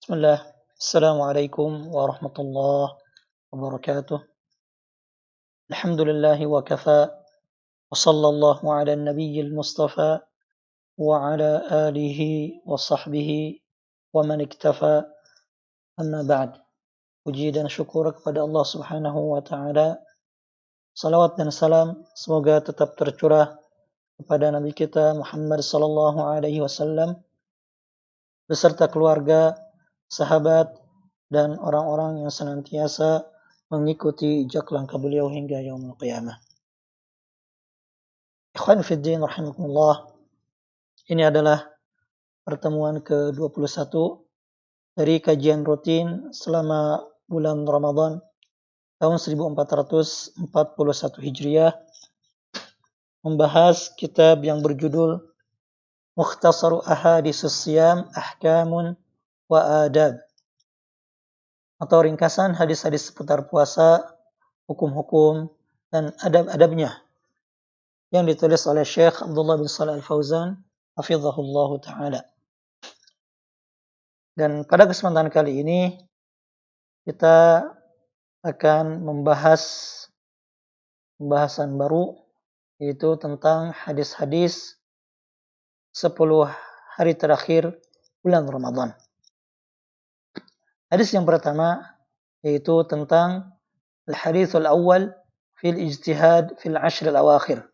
Bismillah. Assalamualaikum warahmatullahi wabarakatuh. Alhamdulillahi wa kafa. Wa sallallahu ala nabiyyil mustafa. Wa ala alihi wa sahbihi wa man iktafa. Amma ba'd. Puji dan syukur kepada Allah subhanahu wa ta'ala. Salawat dan salam semoga tetap tercurah kepada Nabi kita Muhammad sallallahu alaihi wasallam beserta keluarga, sahabat, dan orang-orang yang senantiasa mengikuti jejak langkah beliau hingga yaumul qiyamah. Ikhwan fiddin rahimakumullah. Ini adalah pertemuan ke-21 dari kajian rutin selama bulan Ramadan tahun 1441 Hijriah, membahas kitab yang berjudul Mukhtasaru Ahaditsus Siyam Ahkamun wa Adab, atau ringkasan hadis-hadis seputar puasa, hukum-hukum, dan adab-adabnya, yang ditulis oleh Syekh Abdullah bin Shalih Al-Fauzan hafizahullah ta'ala. Dan pada kesempatan kali ini kita akan membahas pembahasan baru, yaitu tentang hadis-hadis 10 hari terakhir bulan Ramadan. Hadis yang pertama yaitu tentang al-hadithul awal fil ijtihad fil ashr al-awakhir.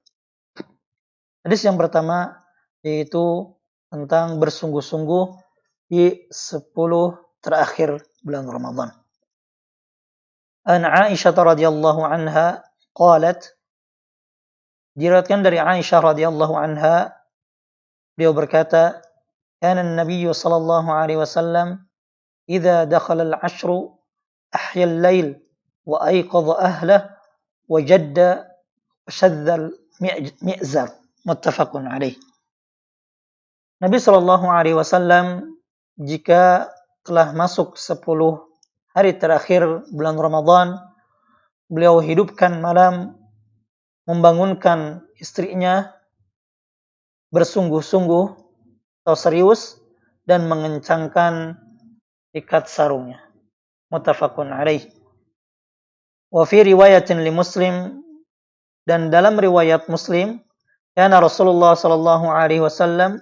Hadis yang pertama yaitu tentang bersungguh-sungguh di 10 terakhir bulan Ramadan. An Aisyah radhiyallahu anha qalat, diriwayatkan dari Aisyah radhiyallahu anha, beliau berkata, kana an-nabiy sallallahu alaihi wasallam idza dakhala al-'ashru ahya al-lail wa ayqadha ahlahu wa jadda shadda al-mi'zar, muttafaqun alaih. Nabi sallallahu alaihi wasallam jika telah masuk 10 hari terakhir bulan Ramadan, beliau hidupkan malam, membangunkan istrinya, bersungguh-sungguh atau serius, dan mengencangkan ikat sarungnya. Muttafaqun alaih. Wa fi riwayatin li Muslim, dan dalam riwayat Muslim, kana Rasulullah sallallahu alaihi wasallam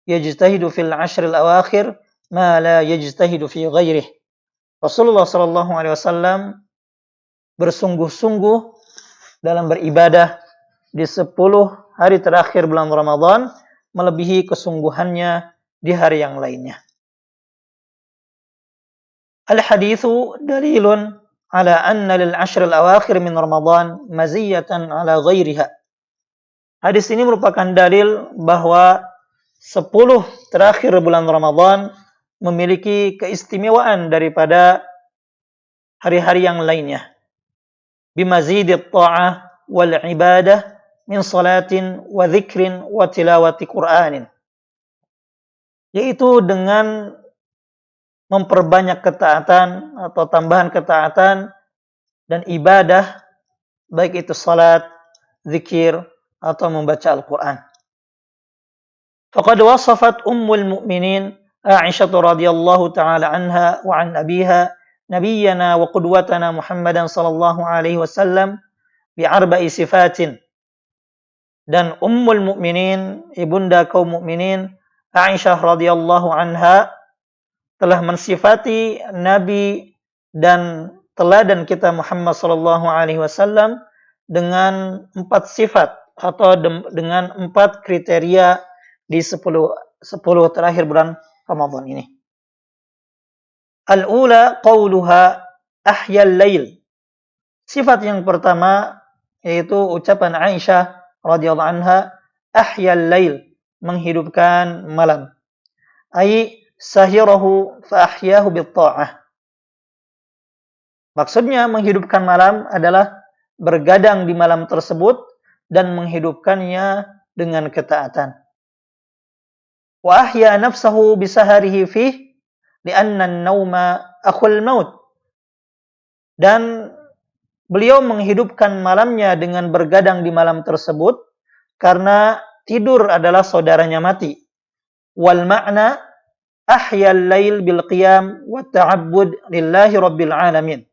yajtahidu fil 'ashr al-awakhir ma la yajtahidu fi ghairihi. Rasulullah sallallahu alaihi wasallam bersungguh-sungguh dalam beribadah di 10 hari terakhir bulan Ramadan, melebihi kesungguhannya di hari yang lainnya. Al-hadithu dalilun ala anna lil 'ashr al-awakhir min Ramadan maziyatan ala ghairiha. Hadis ini merupakan dalil bahwa 10 terakhir bulan Ramadan memiliki keistimewaan daripada hari-hari yang lainnya. Bimazidit ta'ah wal ibadah min salatin wa dzikrin wa tilawati Qur'anin. Yaitu dengan memperbanyak ketaatan atau tambahan ketaatan dan ibadah, baik itu salat, zikir, atau membaca Al-Quran. Faqad wasafat ummul mu'minin Aisyah radhiyallahu ta'ala anha wa an abiha nabiyyana wa qudwatana Muhammadan sallallahu alaihi wasallam bi'arba'i sifatin. Dan ummul mu'minin, ibunda kaum mukminin, Aisyah radhiyallahu anha, telah mensifati Nabi dan teladan kita Muhammad sallallahu alaihi wasallam dengan 4 sifat atau dengan 4 kriteria di 10 terakhir bulan Ramadan ini. Al-ula qauluha ahyal lail. Sifat yang pertama yaitu ucapan Aisyah radhiyallahu anha, ahyal lail, menghidupkan malam. Ai sahirahu fa ahyahu bit ta'ah. Maksudnya menghidupkan malam adalah bergadang di malam tersebut dan menghidupkannya dengan ketaatan. Wa ahya nafsahu bisaharihi fih li'anna an-nauma akhul maut. Dan beliau menghidupkan malamnya dengan bergadang di malam tersebut karena tidur adalah saudaranya mati. Wal ma'na ahyal lail bil qiyam wa ta'abbud lillahi rabbil alamin.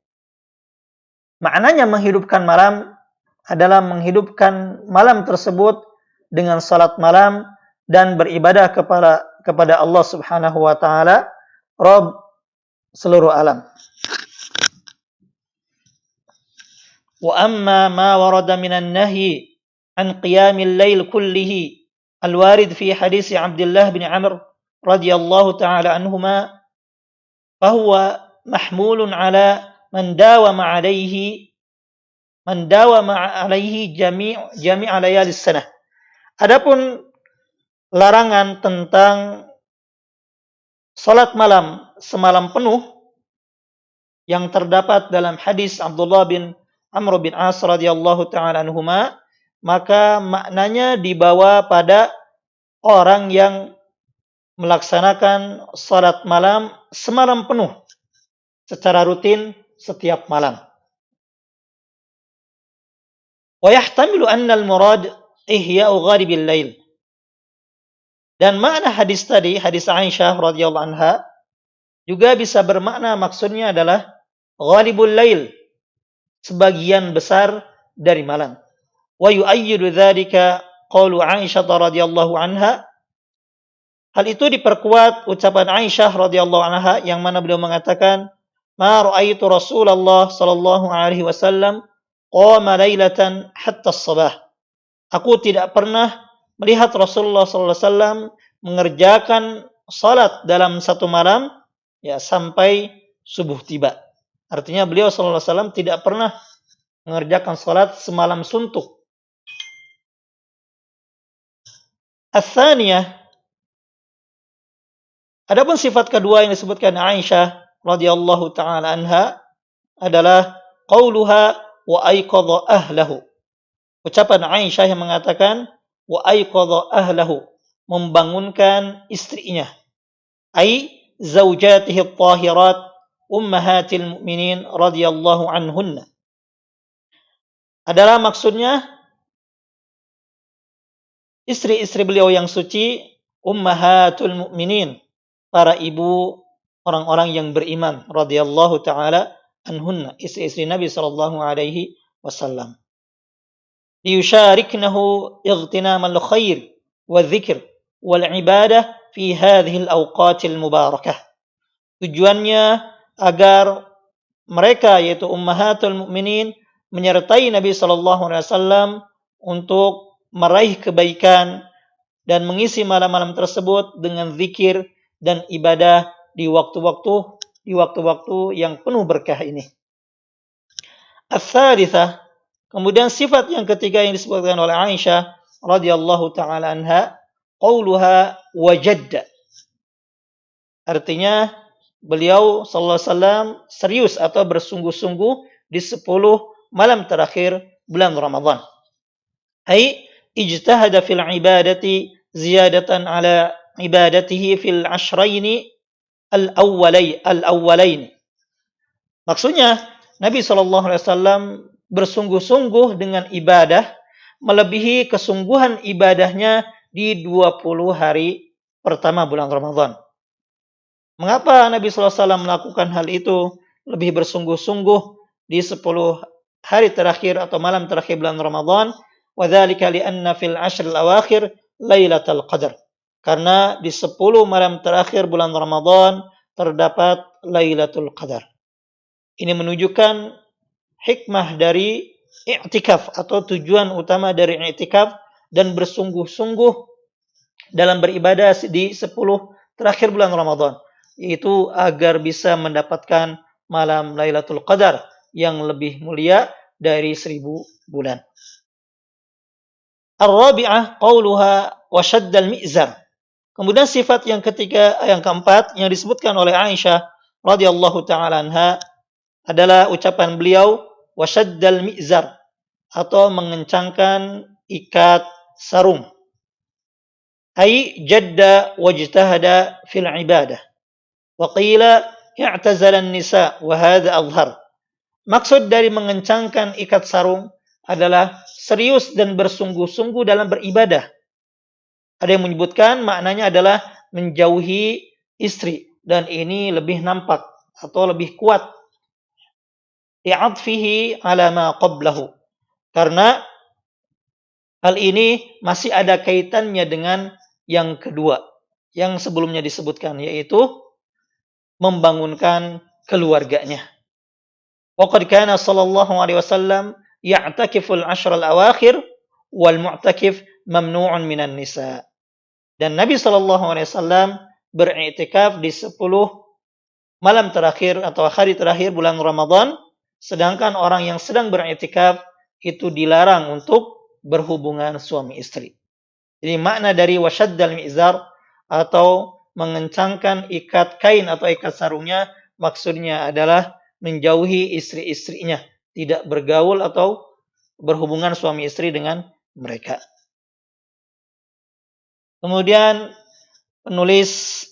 Maknanya menghidupkan malam adalah menghidupkan malam tersebut dengan salat malam dan beribadah kepada Allah Subhanahu wa taala, Rabb seluruh alam. Wa amma ma warada minan nahyi an qiyamil lail kullihi al-warid fi hadis Abdullah bin Amr radhiyallahu taala anhuma fahuwa mahmulun ala man dawama alaihi jami' layalis sanah. Adapun larangan tentang salat malam semalam penuh yang terdapat dalam hadis Abdullah bin Amr bin As radhiyallahu taala anhuma, maka maknanya dibawa pada orang yang melaksanakan salat malam semalam penuh secara rutin setiap malam. Wa yahtamilu anna al-murad ihya'u ghalibil lail. Dan makna hadis tadi, hadis Aisyah radhiyallahu anha, juga bisa bermakna maksudnya adalah ghalibul lail, sebagian besar dari malam. Wa yu'ayyidu dzalika qaulu Aisyah radhiyallahu anha. Hal itu diperkuat ucapan Aisyah radhiyallahu anha yang mana beliau mengatakan, "Ma ra'aitu Rasulullah sallallahu alaihi wasallam qama lailatan hatta as-sabah." Aku tidak pernah melihat Rasulullah sallallahu alaihi wasallam mengerjakan salat dalam satu malam ya sampai subuh tiba. Artinya beliau sallallahu alaihi wasallam tidak pernah mengerjakan salat semalam suntuk. Ats-tsaniyah, adapun sifat kedua yang disebutkan Aisyah radhiyallahu taala anha adalah qauluha wa aiqadha ahlahu. Ucapan Aisyah yang mengatakan wa aiqadha ahlahu, membangunkan istrinya. Ai zaujatihi at-tahirat ummahatil mu'minin radhiyallahu anhunna. Adalah maksudnya istri-istri beliau yang suci, ummahatul mu'minin, para ibu orang-orang yang beriman radhiyallahu taala anhunna, istri-istri Nabi sallallahu alaihi wasallam. Liyushariknahu ightinamal khair wa dzikr wal ibadah fi hadhihi al-awqatil mubarakah. Tujuannya agar mereka yaitu ummahatul mukminin menyertai Nabi sallallahu alaihi wasallam untuk meraih kebaikan dan mengisi malam-malam tersebut dengan zikir dan ibadah di waktu-waktu yang penuh berkah ini. Ats-tsalitsah, kemudian sifat yang ketiga yang disebutkan oleh Aisyah radhiyallahu taala anha, qauluha wajadda. Artinya beliau sallallahu alaihi wasallam serius atau bersungguh-sungguh di 10 malam terakhir bulan Ramadan. Ai ijtahada fil ibadati ziyadatan ala ibadatihi fil ashraini al-awwalain. Maksudnya Nabi sallallahu alaihi wasallam bersungguh-sungguh dengan ibadah melebihi kesungguhan ibadahnya di 20 hari pertama bulan Ramadan. Mengapa Nabi sallallahu alaihi wasallam melakukan hal itu, lebih bersungguh-sungguh di 10 hari terakhir atau malam terakhir bulan Ramadan? Wa dzalika li'anna fil ashr al-awakhir lailatul qadar. Karena di 10 malam terakhir bulan Ramadan terdapat Lailatul Qadar. Ini menunjukkan hikmah dari i'tikaf atau tujuan utama dari i'tikaf dan bersungguh-sungguh dalam beribadah di 10 terakhir bulan Ramadan, yaitu agar bisa mendapatkan malam Lailatul Qadar yang lebih mulia dari 1000 bulan. Ar-rabi'ah qauluha wa shaddal mi'zar. Kemudian sifat yang ketiga, yang keempat yang disebutkan oleh Aisyah radhiyallahu taala anha adalah ucapan beliau wasyaddal mi'zar, atau mengencangkan ikat sarung. Ai jadda wajtahada fil ibadah. Wa qila i'tazala an-nisa wa hadha adhhar. Maksud dari mengencangkan ikat sarung adalah serius dan bersungguh-sungguh dalam beribadah. Ada yang menyebutkan maknanya adalah menjauhi istri, dan ini lebih nampak atau lebih kuat i'adfihi ala ma qablahu, karena hal ini masih ada kaitannya dengan yang kedua yang sebelumnya disebutkan, yaitu membangunkan keluarganya. Wa qad kana sallallahu alaihi wasallam ya'takiful ashral awakhir wal mu'takif mamnu'un minan nisa. Dan Nabi sallallahu alaihi wasallam beriktikaf di 10 malam terakhir atau hari terakhir bulan Ramadan, sedangkan orang yang sedang beriktikaf itu dilarang untuk berhubungan suami istri. Jadi makna dari wasyaddal mi'zar atau mengencangkan ikat kain atau ikat sarungnya, maksudnya adalah menjauhi istri-istrinya, tidak bergaul atau berhubungan suami istri dengan mereka. Kemudian penulis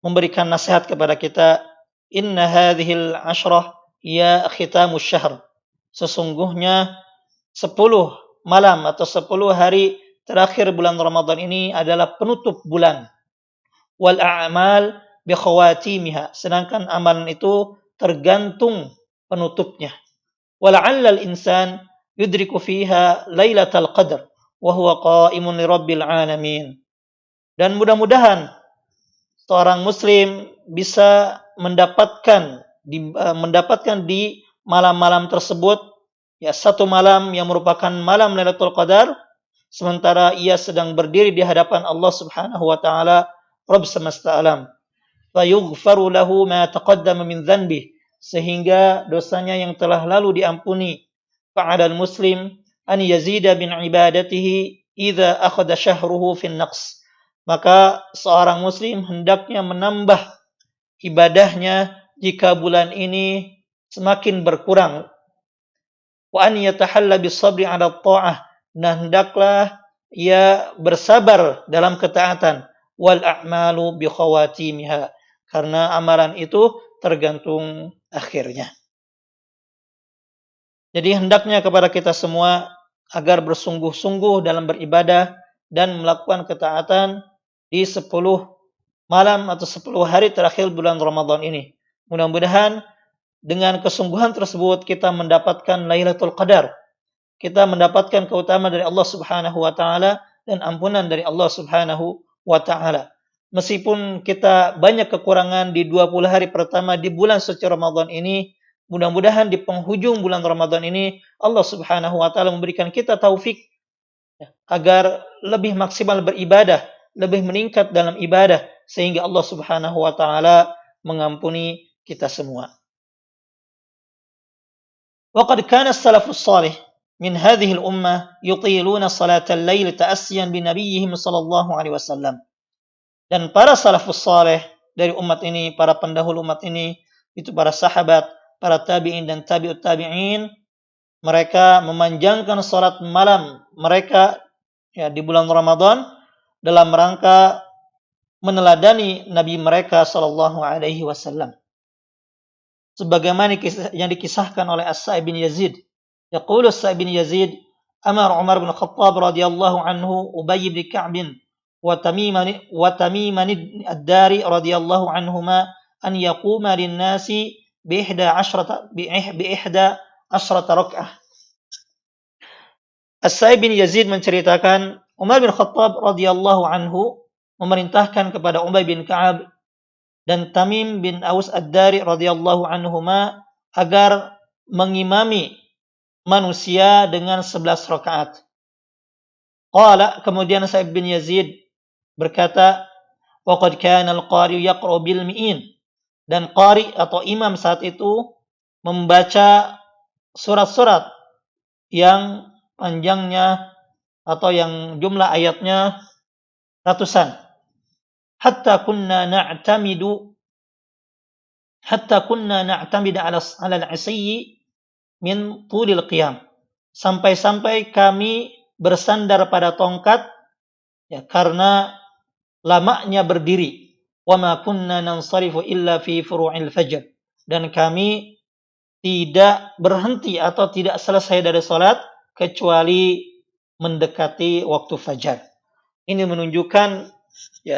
memberikan nasihat kepada kita, inna hadhil ashrah ya khitamus syahr. Sesungguhnya 10 malam atau 10 hari terakhir bulan Ramadan ini adalah penutup bulan. Wal a'mal bi khawatimiha. Sedangkan amalan itu tergantung penutupnya. Wala'alla al-insan yudriku fiha lailatul qadar wa huwa qa'imun li rabbil alamin. Dan mudah-mudahan seorang muslim bisa mendapatkan di malam-malam tersebut, ya, satu malam yang merupakan malam Lailatul Qadar, sementara ia sedang berdiri di hadapan Allah Subhanahu wa taala, Rabb semesta alam. Fa yughfaru lahu ma taqaddama min dhanbi, sehingga dosanya yang telah lalu diampuni. Fa'alal muslim an yazida bin ibadatihi idza akhadha syahruhu fin naqs. Maka seorang muslim hendaknya menambah ibadahnya jika bulan ini semakin berkurang. Wa an yatahalla bis-sabri 'ala at-tha'ah, dan hendaklah ia bersabar dalam ketaatan. Wal a'malu bi khawatimiha, karena amalan itu tergantung akhirnya. Jadi hendaknya kepada kita semua agar bersungguh-sungguh dalam beribadah dan melakukan ketaatan di 10 malam atau 10 hari terakhir bulan Ramadan ini. Mudah-mudahan dengan kesungguhan tersebut kita mendapatkan Lailatul Qadar. Kita mendapatkan keutamaan dari Allah Subhanahu wa taala dan ampunan dari Allah Subhanahu wa taala. Meskipun kita banyak kekurangan di 20 hari pertama di bulan suci Ramadan ini, mudah-mudahan di penghujung bulan Ramadan ini Allah Subhanahu wa taala memberikan kita taufik agar lebih maksimal beribadah, lebih meningkat dalam ibadah, sehingga Allah Subhanahu wa taala mengampuni kita semua. Wa qad kana as-salafus salih min hadhihi al-ummah yutiluna salatal lail ta'assiyan bi nabiyyihim sallallahu alaihi wasallam. Dan para salafus salih dari umat ini, para pendahulu umat ini, itu para sahabat, para tabi'in dan tabi'ut tabi'in, mereka memanjangkan salat malam mereka, ya, di bulan Ramadan dalam rangka meneladani Nabi mereka sallallahu alaihi wasallam. Sebagaimana yang dikisahkan oleh As-Sa'ib bin Yazid. Yaqulu As-Sa'ib bin Yazid, amar Umar bin Khattab radhiyallahu anhu Ubay bin Ka'b wa Tamiman ad-Dari radhiyallahu anhuma an yaquma lin-nasi bi 11 rak'ah. As-Sa'ib bin Yazid menceritakan Umar bin Khattab radhiyallahu anhu memerintahkan kepada Ubay bin Ka'ab dan Tamim bin Aus ad-Dari radhiyallahu anhuma agar mengimami manusia dengan 11 rakaat. Qala, kemudian Sa'ib bin Yazid berkata, wa qad kana al-qari yaqra'u bil mi'in, dan qari atau imam saat itu membaca surat-surat yang panjangnya atau yang jumlah ayatnya ratusan. Hatta kunna na'tamidu ala al-'asiyyi min tulil qiyam. Sampai-sampai kami bersandar pada tongkat, ya, karena lamanya berdiri. Wa ma kunna nansarifu illa fi furu'il fajr. Dan kami tidak berhenti atau tidak selesai dari salat kecuali mendekati waktu fajar. Ini menunjukkan, ya,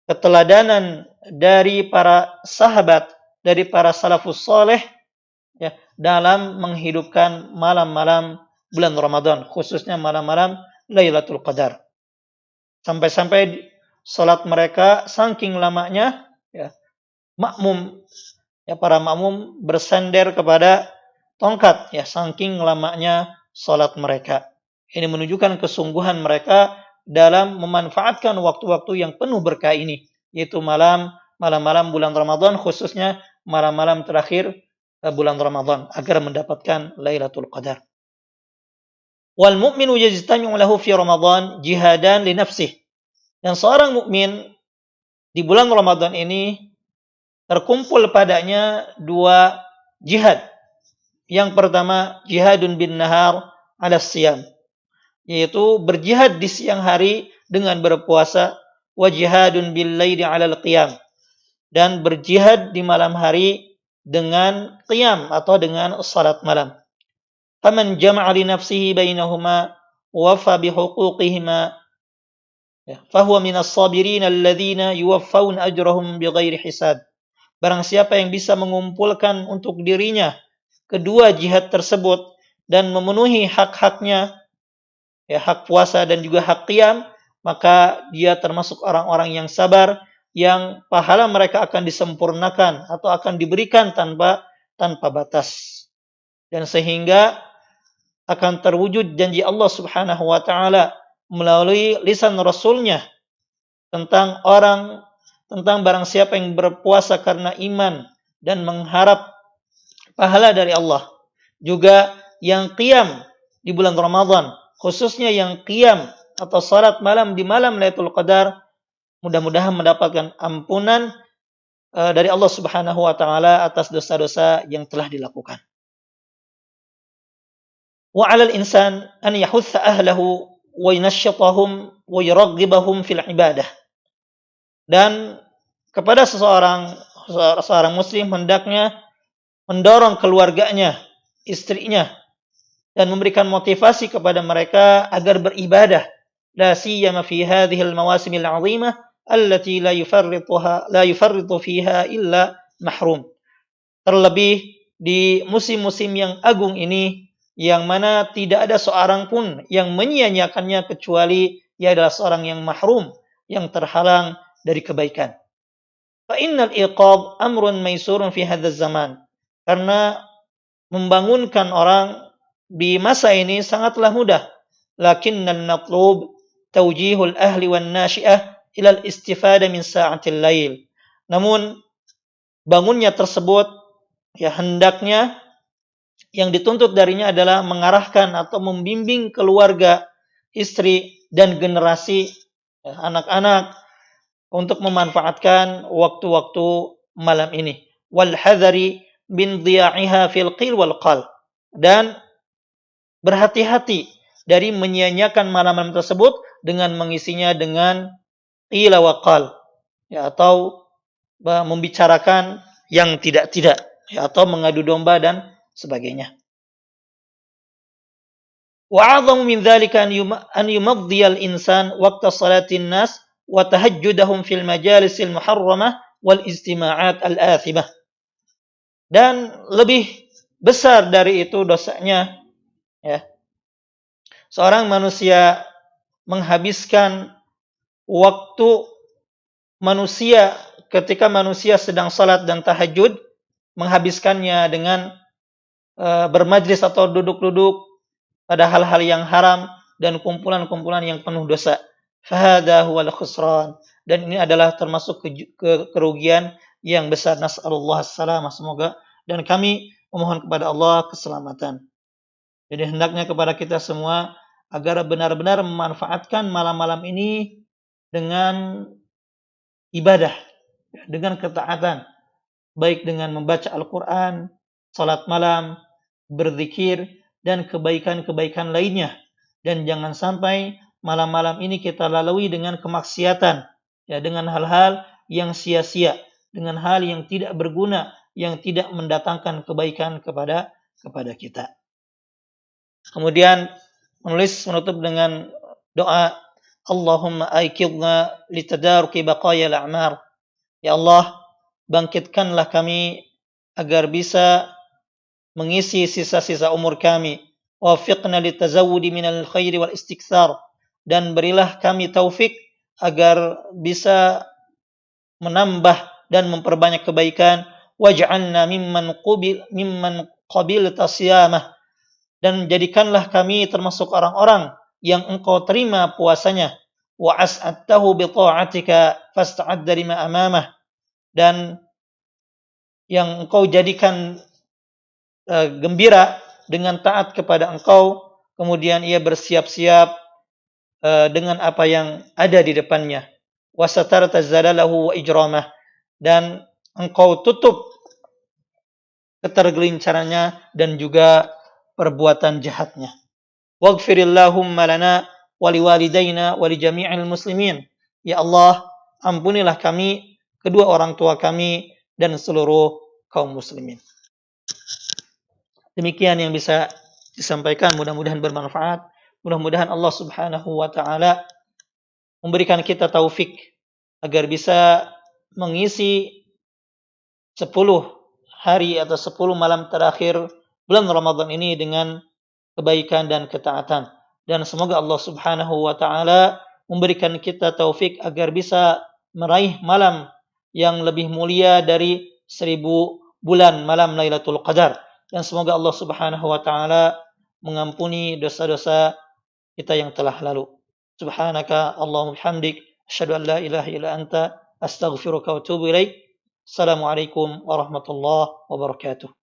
keteladanan dari para sahabat, dari para salafus saleh ya, dalam menghidupkan malam-malam bulan Ramadan, khususnya malam-malam Lailatul Qadar. Sampai-sampai salat mereka saking lamanya ya, makmum ya, para makmum bersender kepada tongkat ya, saking lamanya salat mereka. Ini menunjukkan kesungguhan mereka dalam memanfaatkan waktu-waktu yang penuh berkah ini, yaitu malam-malam bulan Ramadan, khususnya malam-malam terakhir bulan Ramadan, agar mendapatkan Lailatul Qadar. Wal mu'minu yajtami'u lahu fi Ramadan jihadan li nafsih. Dan seorang mukmin di bulan Ramadan ini terkumpul padanya dua jihad. Yang pertama, jihadun bin nahar ala siyam, yaitu berjihad di siang hari dengan berpuasa, wa jihadun bil laili ala al-qiyam, dan berjihad di malam hari dengan qiyam atau dengan salat malam. Faman jama'a li nafsihi bainahuma wafa bi huquqihima fahuwa minas sabirin alladhina yuwaffawna ajrahum bighairi hisab. Barang siapa yang bisa mengumpulkan untuk dirinya kedua jihad tersebut dan memenuhi hak-haknya, ya, hak puasa dan juga hak qiyam, maka dia termasuk orang-orang yang sabar, yang pahala mereka akan disempurnakan atau akan diberikan tanpa batas. Dan sehingga akan terwujud janji Allah Subhanahu wa taala melalui lisan Rasulnya tentang barang siapa yang berpuasa karena iman dan mengharap pahala dari Allah, juga yang qiyam di bulan Ramadan, khususnya yang qiyam atau salat malam di malam Lailatul Qadar, mudah-mudahan mendapatkan ampunan dari Allah Subhanahu wa taala atas dosa-dosa yang telah dilakukan. Wa 'alal insan an yahutha ahlahu wa yanashshitahum wa yuraghibahum fil ibadah. Dan kepada seorang muslim hendaknya mendorong keluarganya, istrinya, dan memberikan motivasi kepada mereka agar beribadah, la siyama fi hadhihi al-mawasim al-'azimah allati la yufarritu fiha illa mahrum. Terlebih di musim-musim yang agung ini, yang mana tidak ada seorang pun yang menyia-nyiakannya kecuali ia adalah seorang yang mahrum, yang terhalang dari kebaikan. Fa innal iqab amrun maisurun fi hadzal zaman. Karena membangunkan orang di masa ini sangatlah mudah. Lakinnal matlub tawjihul ahli wan nasyi'ah ila al-istifada min sa'atil lail. Namun bangunnya tersebut ya hendaknya yang dituntut darinya adalah mengarahkan atau membimbing keluarga, istri, dan generasi anak-anak untuk memanfaatkan waktu-waktu malam ini. Wal hadari min dhiya'iha fil qil wal qal. Dan berhati-hati dari menyia-nyiakan malam-malam tersebut dengan mengisinya dengan qila wa qal, ya, atau membicarakan yang tidak-tidak, ya, atau mengadu domba dan sebagainya. Wa 'adhamu min dzalika an yumaddiya al-insan waqta salatin nas wa tahajjudahum fil majalisil muharramah wal istima'at al-athimah. Dan lebih besar dari itu dosanya, ya, seorang manusia menghabiskan waktu manusia ketika manusia sedang salat dan tahajud, menghabiskannya dengan bermajlis atau duduk-duduk pada hal-hal yang haram dan kumpulan-kumpulan yang penuh dosa. Fahada huwal khusran. Dan ini adalah termasuk kerugian yang besar. Nas'alullah as-salamah, semoga dan kami memohon kepada Allah keselamatan. Jadi hendaknya kepada kita semua agar benar-benar memanfaatkan malam-malam ini dengan ibadah, dengan ketaatan, baik dengan membaca Al-Quran, salat malam, berzikir, dan kebaikan-kebaikan lainnya. Dan jangan sampai malam-malam ini kita lalui dengan kemaksiatan, ya, dengan hal-hal yang sia-sia, dengan hal yang tidak berguna, yang tidak mendatangkan kebaikan kepada kita. Kemudian menulis menutup dengan doa, Allahumma aikidna litadaruki baqaya al-a'mar. Ya Allah, bangkitkanlah kami agar bisa mengisi sisa-sisa umur kami. Wafiqna litazawudi minal khairi wal istikthar. Dan berilah kami taufik agar bisa menambah dan memperbanyak kebaikan. Waj'alna mimman qabil tasiyamah. Dan jadikanlah kami termasuk orang-orang yang engkau terima puasanya. Wa as'adtahu bi ta'atika fasta'adda lima amamah. Dan yang engkau jadikan gembira dengan taat kepada engkau, kemudian ia bersiap-siap dengan apa yang ada di depannya. Wa satarta zalalahu wa ijramah. Dan engkau tutup ketergelincarannya dan juga perbuatan jahatnya. Waghfirillahumma lana wa liwalidayna wa li jami'il muslimin. Ya Allah, ampunilah kami, kedua orang tua kami dan seluruh kaum muslimin. Demikian yang bisa disampaikan, mudah-mudahan bermanfaat. Mudah-mudahan Allah Subhanahu wa taala memberikan kita taufik agar bisa mengisi 10 hari atau 10 malam terakhir bulan Ramadan ini dengan kebaikan dan ketaatan. Dan semoga Allah Subhanahu wa taala memberikan kita taufik agar bisa meraih malam yang lebih mulia dari 1000 bulan malam Lailatul Qadar. Dan semoga Allah Subhanahu wa taala mengampuni dosa-dosa kita yang telah lalu. Subhanaka Allahumma bihamdik asyhadu an la ilaha illa anta astaghfiruka wa atubu ilaik. Assalamualaikum warahmatullahi wabarakatuh.